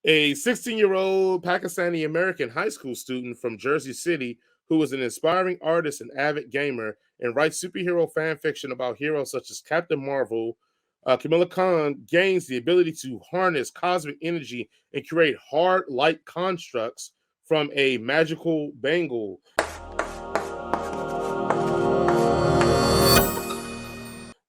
A 16-year-old Pakistani American high school student from Jersey City who is an inspiring artist and avid gamer and writes superhero fan fiction about heroes such as Captain Marvel. Camilla Khan gains the ability to harness cosmic energy and create hard light constructs from a magical bangle.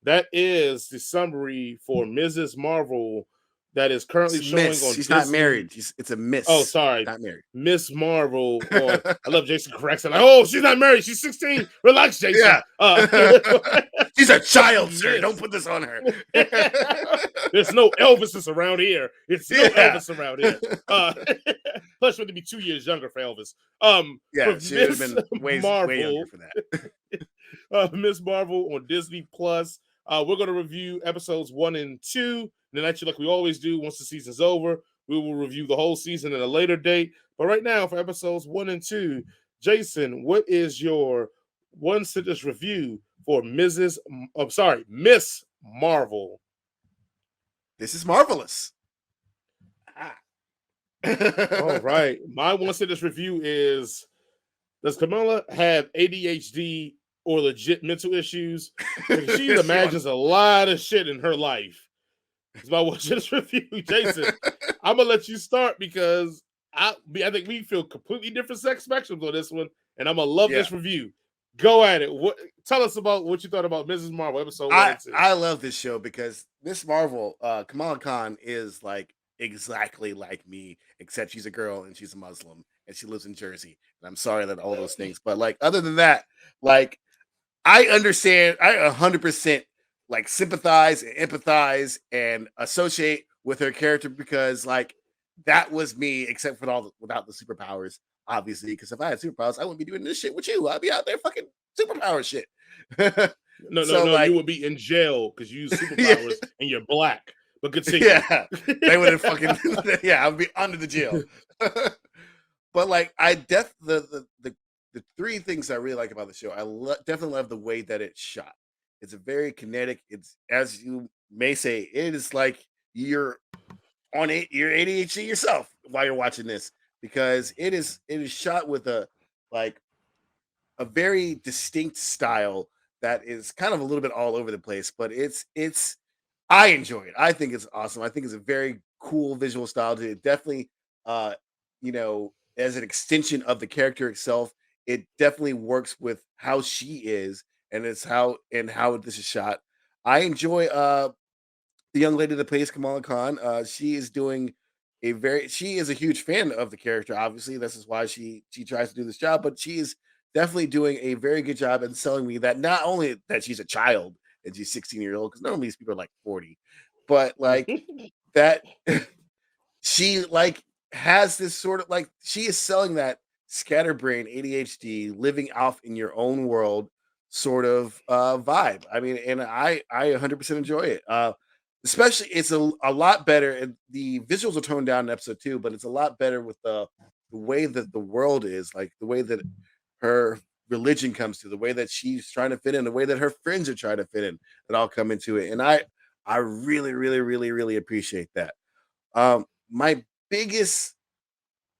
That is the summary for Mrs. Marvel that is currently It's a showing miss. on She's not Disney. married. It's a Oh, miss. sorry, Not married. Miss Marvel on. I love Jason corrects it. Like, oh, she's not married. She's 16. Relax, Jason. Yeah. She's a child, sir. Don't Miss. put this on her. There's no Elvises around here. It's no Yeah. Elvis around here. Plus, would to be 2 years younger for Elvis. For Yeah, she would have Miss been way younger Marvel, for that. Miss Marvel on Disney Plus. We're going to review episodes 1 and 2. And then, actually, like we always do, once the season's over, we will review the whole season at a later date. But right now, for episodes 1 and 2, Jason, what is your one sentence review for Miss Marvel? This is marvelous. All right. My one sentence review is: does Kamala have ADHD or legit mental issues? Because she imagines a lot of shit in her life. It's my one sentence review. Jason, I'm gonna let you start because I think we feel completely different sex spectrums on this one, and I'm gonna love this review. Go at it. Tell us about what you thought about Mrs. Marvel episode 1 and 2. I love this show because Miss Marvel, Kamala Khan is like exactly like me, except she's a girl and she's a Muslim and she lives in Jersey. And I'm sorry that all those things, but like other than that, like I understand, I 100% like sympathize and empathize and associate with her character because like that was me, except for without the superpowers, obviously. Because if I had superpowers, I wouldn't be doing this shit with you. I'd be out there fucking superpower shit. No. You would be in jail because you use Yeah, superpowers and you're black. But continue. yeah, they would have fucking yeah. I'd be under the jail. But like, the three things I really like about the show. Definitely love the way that it's shot. It's a very kinetic. It's as you may say, it is like you're on it. You're ADHD yourself while you're watching this because it is shot with like a very distinct style that is kind of a little bit all over the place, but it's I enjoy it. I think it's awesome. I think it's a very cool visual style. It definitely, uh, as an extension of the character itself, it definitely works with how she is, and how this is shot. I enjoy the young lady that plays Kamala Khan. She is doing she is a huge fan of the character. Obviously, this is why she tries to do this job, but she is definitely doing a very good job in selling me that not only that she's a child and she's 16 years old, because normally these people are like 40, but like that she like has this sort of like she is selling that scatterbrain ADHD living off in your own world sort of vibe. I mean, and I 100% enjoy it. Especially it's a lot better, and the visuals are toned down in episode 2, but it's a lot better with the way that the world is, like the way that her religion comes to, the way that she's trying to fit in, the way that her friends are trying to fit in, that all come into it. And I really, really, really, really appreciate that. My biggest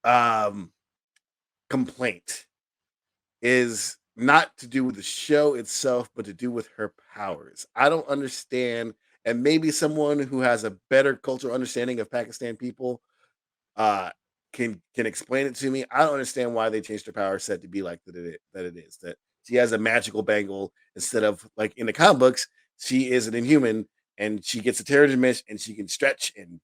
um complaint is not to do with the show itself, but to do with her powers. I don't understand, and maybe someone who has a better cultural understanding of Pakistan people uh can explain it to me. I don't understand why they changed her power set to be like that it is. That she has a magical bangle instead of like in the comic books, she is an inhuman and she gets a terror mesh and she can stretch and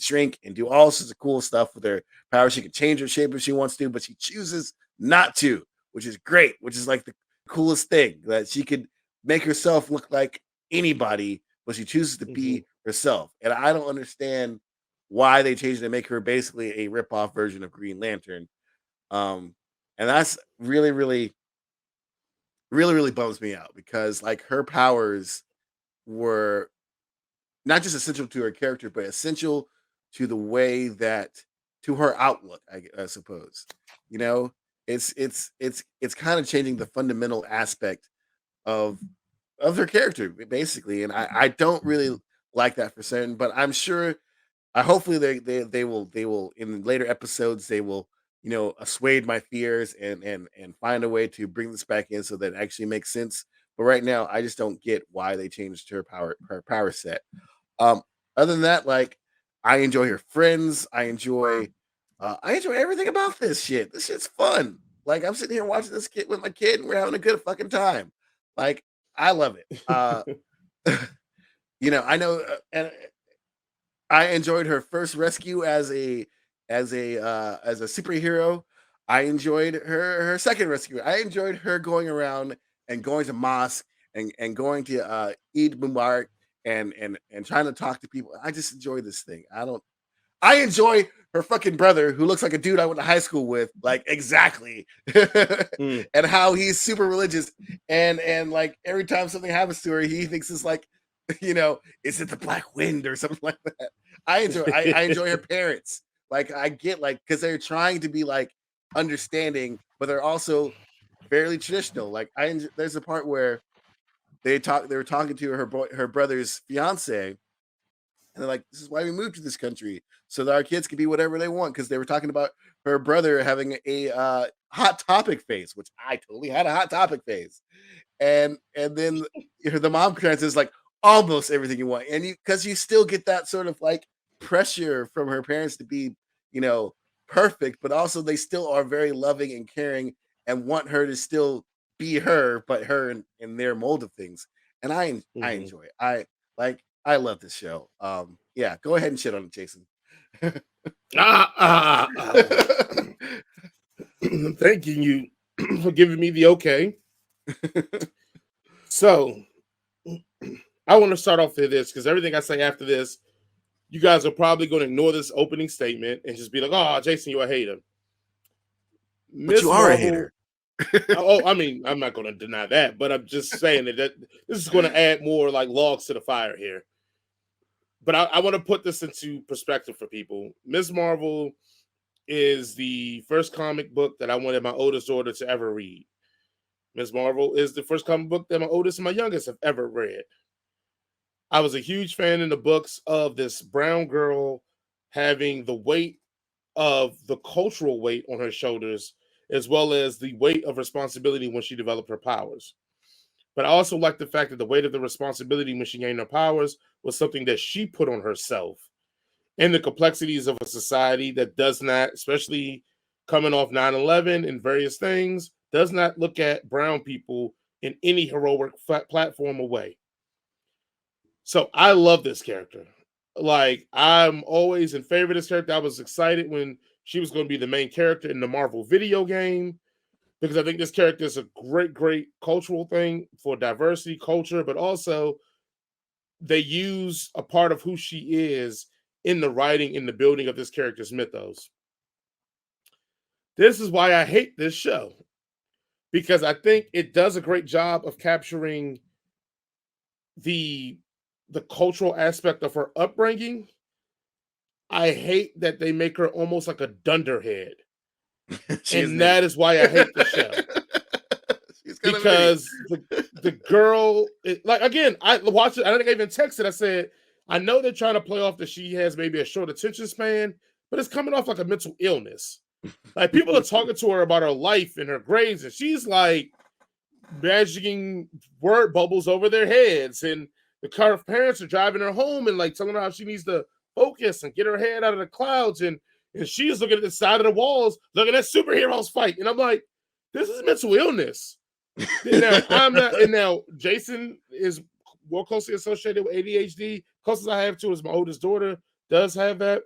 shrink and do all sorts of cool stuff with her power. She can change her shape if she wants to, but she chooses not to, which is great, which is like the coolest thing that she could make herself look like anybody, but she chooses to be herself. And I don't understand why they changed it to make her basically a rip-off version of Green Lantern. And that's really, really, really, really bums me out because like her powers were not just essential to her character, but essential to the way that to her outlook, I suppose. You know, it's kind of changing the fundamental aspect of her character, basically. And I don't really like that for certain, but I'm sure hopefully they will in later episodes they will assuage my fears and find a way to bring this back in so that it actually makes sense. But right now, I just don't get why they changed her power set. Um, Other than that, like I enjoy her friends. I enjoy everything about this shit. This shit's fun. Like I'm sitting here watching this kid with my kid, and we're having a good fucking time. Like I love it. I know, and I enjoyed her first rescue as a superhero. I enjoyed her second rescue. I enjoyed her going around and going to mosque and going to Eid Mubarak and trying to talk to people. I just enjoy this thing. I enjoy her fucking brother who looks like a dude I went to high school with, like exactly, and how he's super religious and like every time something happens to her, he thinks it's like, is it the black wind or something like that. I enjoy her parents. Like I get like because they're trying to be like understanding, but they're also fairly traditional. Like there's a part where they were talking to her brother's fiance, and they're like, this is why we moved to this country, so that our kids can be whatever they want. Because they were talking about her brother having a hot topic phase, which I totally had a hot topic phase. And then the mom is like almost everything you want. And because you still get that sort of like pressure from her parents to be, you know, perfect, but also they still are very loving and caring and want her to still be her, but her in their mold of things. And I enjoy it. I love this show. Yeah, go ahead and shit on it, Jason. Thanking you for giving me the okay. So I want to start off with this because everything I say after this, you guys are probably going to ignore this opening statement and just be like, "Oh, Jason, you're a hater." But you are a hater. Oh, I mean, I'm not going to deny that, but I'm just saying that this is going to add more like logs to the fire here. But I want to put this into perspective for people. Ms. Marvel is the first comic book that I wanted my oldest daughter to ever read. Ms. Marvel is the first comic book that my oldest and my youngest have ever read. I was a huge fan in the books of this brown girl having the weight of the cultural weight on her shoulders, as well as the weight of responsibility when she developed her powers. But I also like the fact that the weight of the responsibility when she gained her powers was something that she put on herself. And the complexities of a society that does not, especially coming off 9/11 and various things, does not look at brown people in any heroic platform away. So I love this character. Like, I'm always in favor of this character. I was excited when she was going to be the main character in the Marvel video game because I think this character is a great, great cultural thing for diversity, culture, but also they use a part of who she is in the writing, in the building of this character's mythos. This is why I hate this show because I think it does a great job of capturing the the cultural aspect of her upbringing. I hate that they make her almost like a dunderhead. And that is why I hate the show. Because the girl, like again, I watched it. I think I even texted. I said, I know they're trying to play off that she has maybe a short attention span, but it's coming off like a mental illness. Like people are talking to her about her life and her grades, and she's like magicking word bubbles over their heads. And the car parents are driving her home and like telling her how she needs to focus and get her head out of the clouds. And she's looking at the side of the walls, looking at superheroes fight. And I'm like, this is mental illness. Now I'm not, and now Jason is more closely associated with ADHD. Closest I have to is my oldest daughter does have that.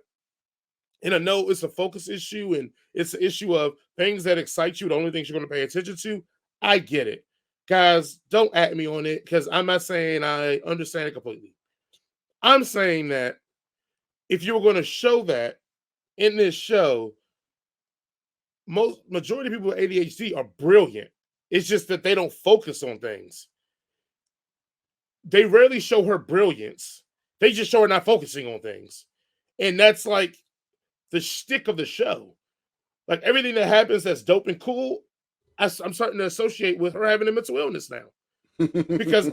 And I know it's a focus issue and it's an issue of things that excite you, the only things you're going to pay attention to. I get it. Guys, don't at me on it because I'm not saying I understand it completely. I'm saying that if you were going to show that in this show, majority of people with ADHD are brilliant. It's just that they don't focus on things. They rarely show her brilliance. They just show her not focusing on things. And that's like the shtick of the show. Like everything that happens that's dope and cool, I'm starting to associate with her having a mental illness now. Because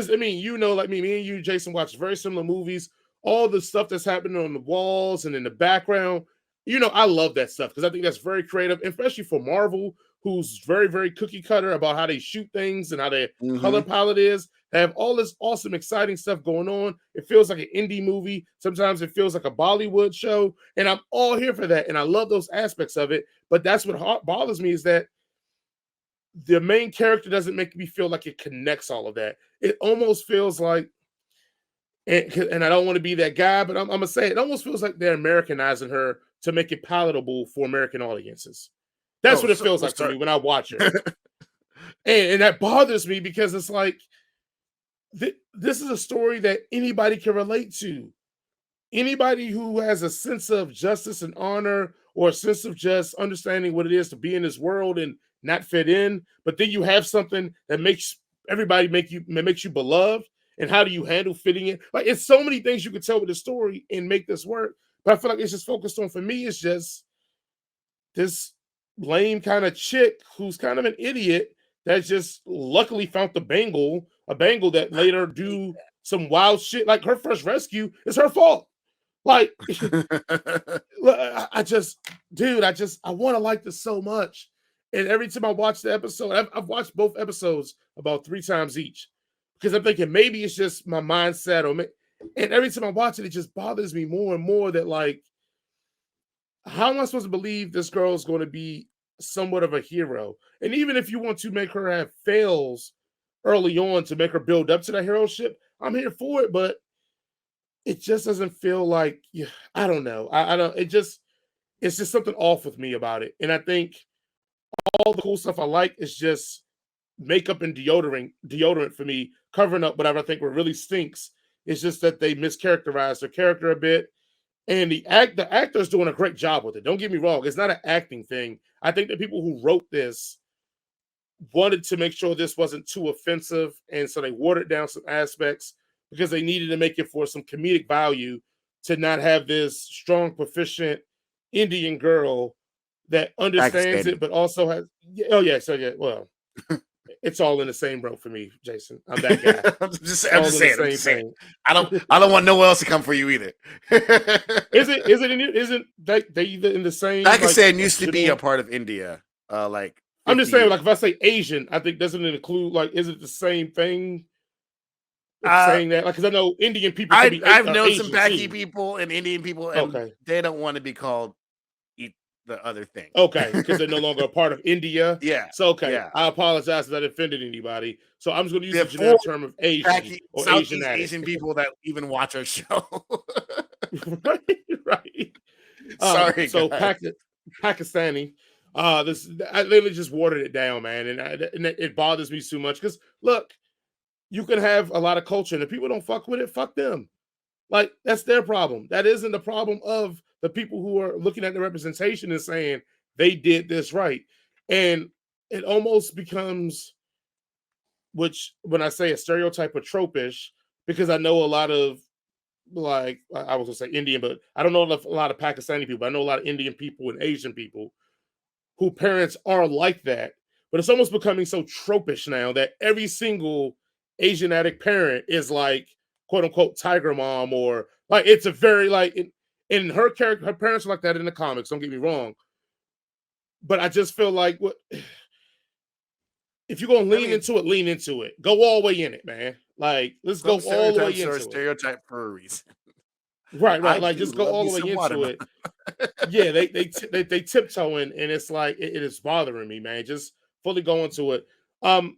I mean, you know, like me and you, Jason, watch very similar movies. all the stuff that's happening on the walls and in the background. I love that stuff because I think that's very creative, especially for Marvel, who's very, very cookie cutter about how they shoot things and how their color Mm-hmm. palette is. They have all this awesome, exciting stuff going on. It feels like an indie movie. Sometimes it feels like a Bollywood show. And I'm all here for that. And I love those aspects of it. But that's what bothers me is that the main character doesn't make me feel like it connects all of that. It almost feels like, and I don't want to be that guy, but I'm gonna say it almost feels like they're Americanizing her to make it palatable for American audiences. That's what it feels like to me when I watch her, and that bothers me because it's like this is a story that anybody can relate to. Anybody who has a sense of justice and honor, or a sense of just understanding what it is to be in this world and not fit in, but then you have something that makes everybody makes you beloved. And how do you handle fitting in? Like, it's so many things you could tell with the story and make this work. But I feel like it's just focused on, for me, it's just this lame kind of chick who's kind of an idiot that just luckily found a bangle that later do some wild shit. Like, her first rescue is her fault. Like, I want to like this so much. And every time I watch the episode, I've watched both episodes about 3 times each because I'm thinking maybe it's just my mindset, and every time I watch it, it just bothers me more and more that, like, how am I supposed to believe this girl is going to be somewhat of a hero? And even if you want to make her have fails early on to make her build up to that heroship, I'm here for it, but it just doesn't feel like, I don't know. I don't, it's just something off with me about it. And I think all the cool stuff I like is just makeup and deodorant for me, covering up whatever I think really stinks. It's just that they mischaracterized their character a bit. And the actor's doing a great job with it. Don't get me wrong. It's not an acting thing. I think the people who wrote this wanted to make sure this wasn't too offensive. And so they watered down some aspects because they needed to make it for some comedic value to not have this strong, proficient Indian girl that understands it, but also has. Oh, yeah. So, yeah. Well, it's all in the same row for me, Jason. I'm that guy. I'm just saying. I don't want no one else to come for you either. Isn't they either in the same? Pakistan used to be a part of India. I'm just saying, like, if I say Asian, I think doesn't it include, like, is it the same thing? Saying that, like, because I know Indian people. I've known some Paki people and Indian people, and they don't want to be called the other thing. Okay, because they're no longer a part of India. Yeah. So I apologize if that offended anybody. So I'm just going to use the generic term of Asian or Asian people that even watch our show. right. Sorry. So Pakistani. I literally just watered it down, man, and it bothers me too much because look, you can have a lot of culture, and if people don't fuck with it, fuck them. Like, that's their problem. That isn't the problem of the people who are looking at the representation and saying they did this right. And it almost becomes, which when I say a stereotype or tropish, because I know a lot of, like, I was going to say Indian, but I don't know a lot of Pakistani people. I know a lot of Indian people and Asian people who parents are like that. But it's almost becoming so tropish now that every single Asiatic parent is like, quote unquote, tiger mom, or like, it's a very, like, in her character, her parents are like that in the comics, don't get me wrong. But I just feel like, what if you're gonna lean into it, go all the way in it, man. Like, let's go all the way into it. Stereotype for a reason. Right. Like, just go all the way into it. Yeah, they tiptoeing, and it's like it is bothering me, man. Just fully go into it.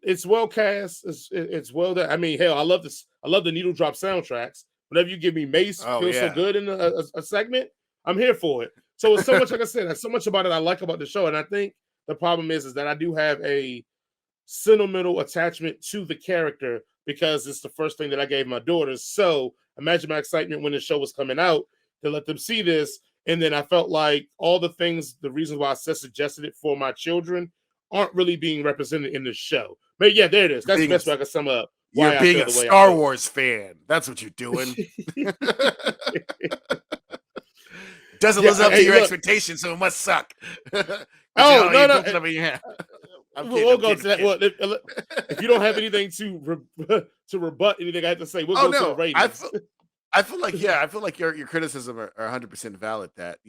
It's well cast. It's well done. I mean, hell, I love this. I love the needle drop soundtracks. Whenever you give me Mace feels so good in a segment, I'm here for it. So it's so much, like I said, there's so much about it I like about the show, and I think the problem is that I do have a sentimental attachment to the character because it's the first thing that I gave my daughters. So imagine my excitement when the show was coming out to let them see this, and then I felt like all the reasons why I suggested it for my children aren't really being represented in the show. But yeah, there it is. That's the best way I can sum up. You're being a Star Wars fan. That's what you're doing. Doesn't live up to your expectations, so it must suck. No. We'll go to that. Well, if you don't have anything to rebut anything I have to say, we'll go to the ratings. I feel like I feel like your criticism are 100% valid. That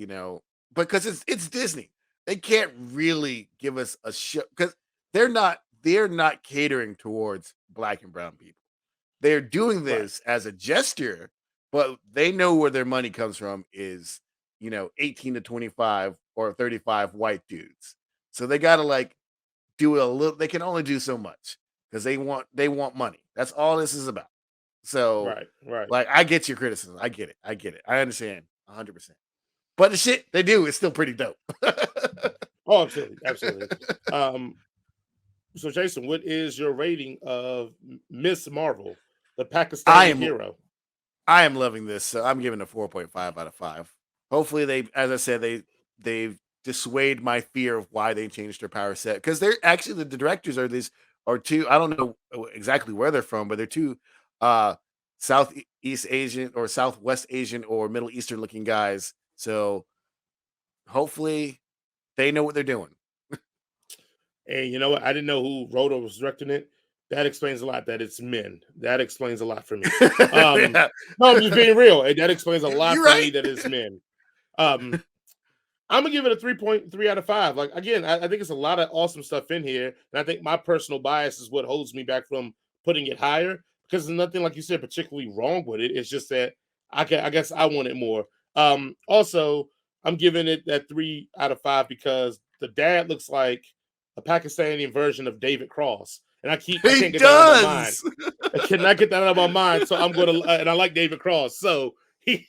because it's Disney, they can't really give us a show because they're not catering towards black and brown people. They're doing Right, this as a gesture, but they know where their money comes from is 18 to 25 or 35 white dudes. So they got to like do a little. They can only do so much because they want money. That's all this is about. So, right, right. like, I get your criticism. I get it. I get it. I understand 100%. But the shit they do is still pretty dope. Oh, absolutely, absolutely. Um, so Jason, what is your rating of Miss Marvel, the I Pakistani am hero? I am loving this. So I'm giving a 4.5 out of 5. Hopefully as I said, they've dissuade my fear of why they changed their power set because they're actually the directors are two. I don't know exactly where they're from, but they're two uh Southeast Asian or Southwest Asian or Middle Eastern looking guys. So hopefully they know what they're doing. And you know what? I didn't know who wrote or was directing it. That explains a lot. That it's men. That explains a lot for me. Um, Yeah. no, I'm just being real. And that explains a lot You're for me right. that it's men. Um, I'm gonna give it a 3.3 out of 5. Like again, I think it's a lot of awesome stuff in here, and I think my personal bias is what holds me back from putting it higher because there's nothing like you said particularly wrong with it. It's just that I guess I want it more. Also, I'm giving it that 3 out of 5 because the dad looks like a Pakistani version of David Cross, and I He can't get that out of my mind. does. I cannot get that out of my mind. So I'm gonna and I like David Cross, so he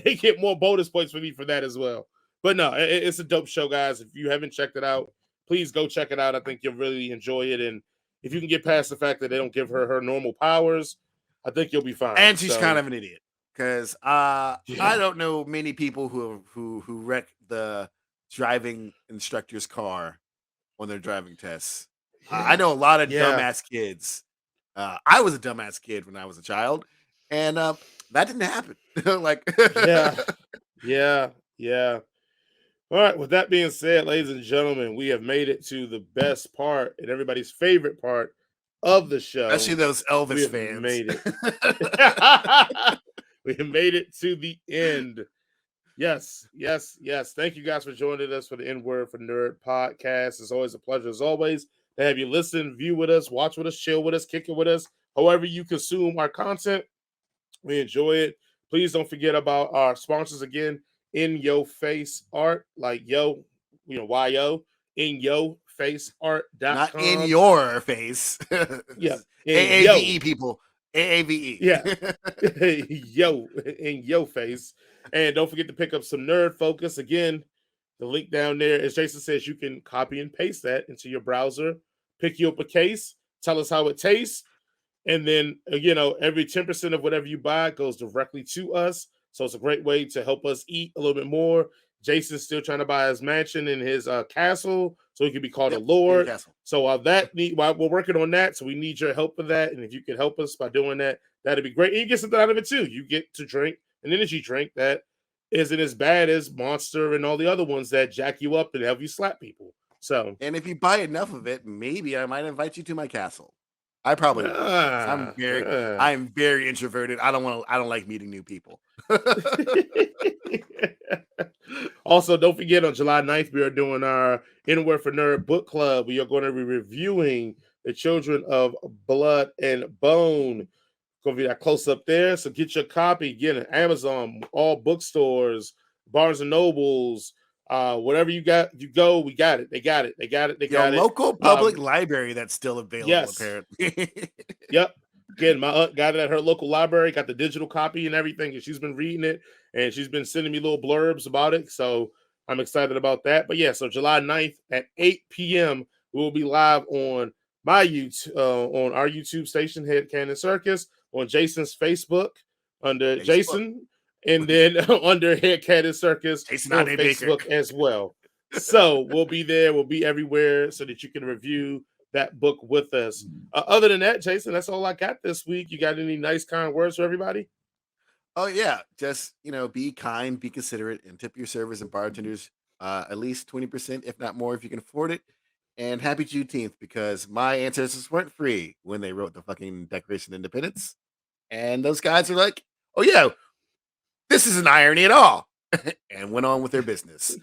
they get more bonus points for me for that as well. But no, it's a dope show, guys. If you haven't checked it out, please go check it out. I think you'll really enjoy it. And if you can get past the fact that they don't give her normal powers, I think you'll be fine. And she's kind So of an idiot because I yeah, don't know many people who wreck the driving instructor's car on their driving tests. I yeah, know a lot of yeah, dumbass kids. I was a dumbass kid when I was a child, and that didn't happen. Like, yeah, yeah, yeah. All right. With that being said, ladies and gentlemen, we have made it to the best part and everybody's favorite part of the especially show. those We Elvis have fans. made it. We have made it to the end. Yes, yes, yes. Thank you guys for joining us for the N Word for Nerd podcast. It's always a pleasure, as always, to have you listen, view with us, watch with us, chill with us, kick it with us. However, you consume our content, we enjoy it. Please don't forget about our sponsors again. In Yo Face Art, like yo, YO, in yo face Not in art.com. your face. This Yeah, is in AAVE yo, people. AAVE. yeah, yo, in yo face. And don't forget to pick up some Nerd Focus. Again, the link down there, as Jason says, you can copy and paste that into your browser, pick you up a case, tell us how it tastes, and then every 10% of whatever you buy goes directly to us. So it's a great way to help us eat a little bit more. Jason's still trying to buy his mansion and his castle so he can be called a Yep. Green lord. Castle. So while we're working on that, so we need your help for that. And if you could help us by doing that, that'd be great. And you get something out of it too. You get to drink an energy drink that isn't as bad as Monster and all the other ones that jack you up and help you slap people. So And if you buy enough of it, maybe I might invite you to my castle. I probably won't because ah, I'm very introverted. I don't like meeting new people. Also, don't forget on July 9th, we are doing our Anywhere for Nerd book club. We are going to be reviewing The Children of Blood and Bone. Going to be that close up there. So get your copy. Get it Amazon, all bookstores, Barnes and Nobles, whatever you got, you go. We got it. They got it. They got it. They Your got it. local public library that's still available, Yes. apparently. Yep. Again, my aunt got it at her local library, got the digital copy and everything, and she's been reading it and she's been sending me little blurbs about it. So I'm excited about that. But yeah, so July 9th at 8 p.m. we will be live on my YouTube, on our YouTube station, Head Cannon Circus, on Jason's Facebook under Facebook. Jason, and then under Head Cannon Circus Jason on Ade Baker. Facebook as well. So we'll be there, we'll be everywhere so that you can review that book with us. Other than that, Jason, that's all I got this week. You got any nice, kind words for everybody? Oh yeah, just be kind, be considerate, and tip your servers and bartenders at least 20%, if not more, if you can afford it. And happy Juneteenth because my ancestors weren't free when they wrote the fucking Declaration of Independence, and those guys are like "Oh yeah, this isn't irony at all," and went on with their business.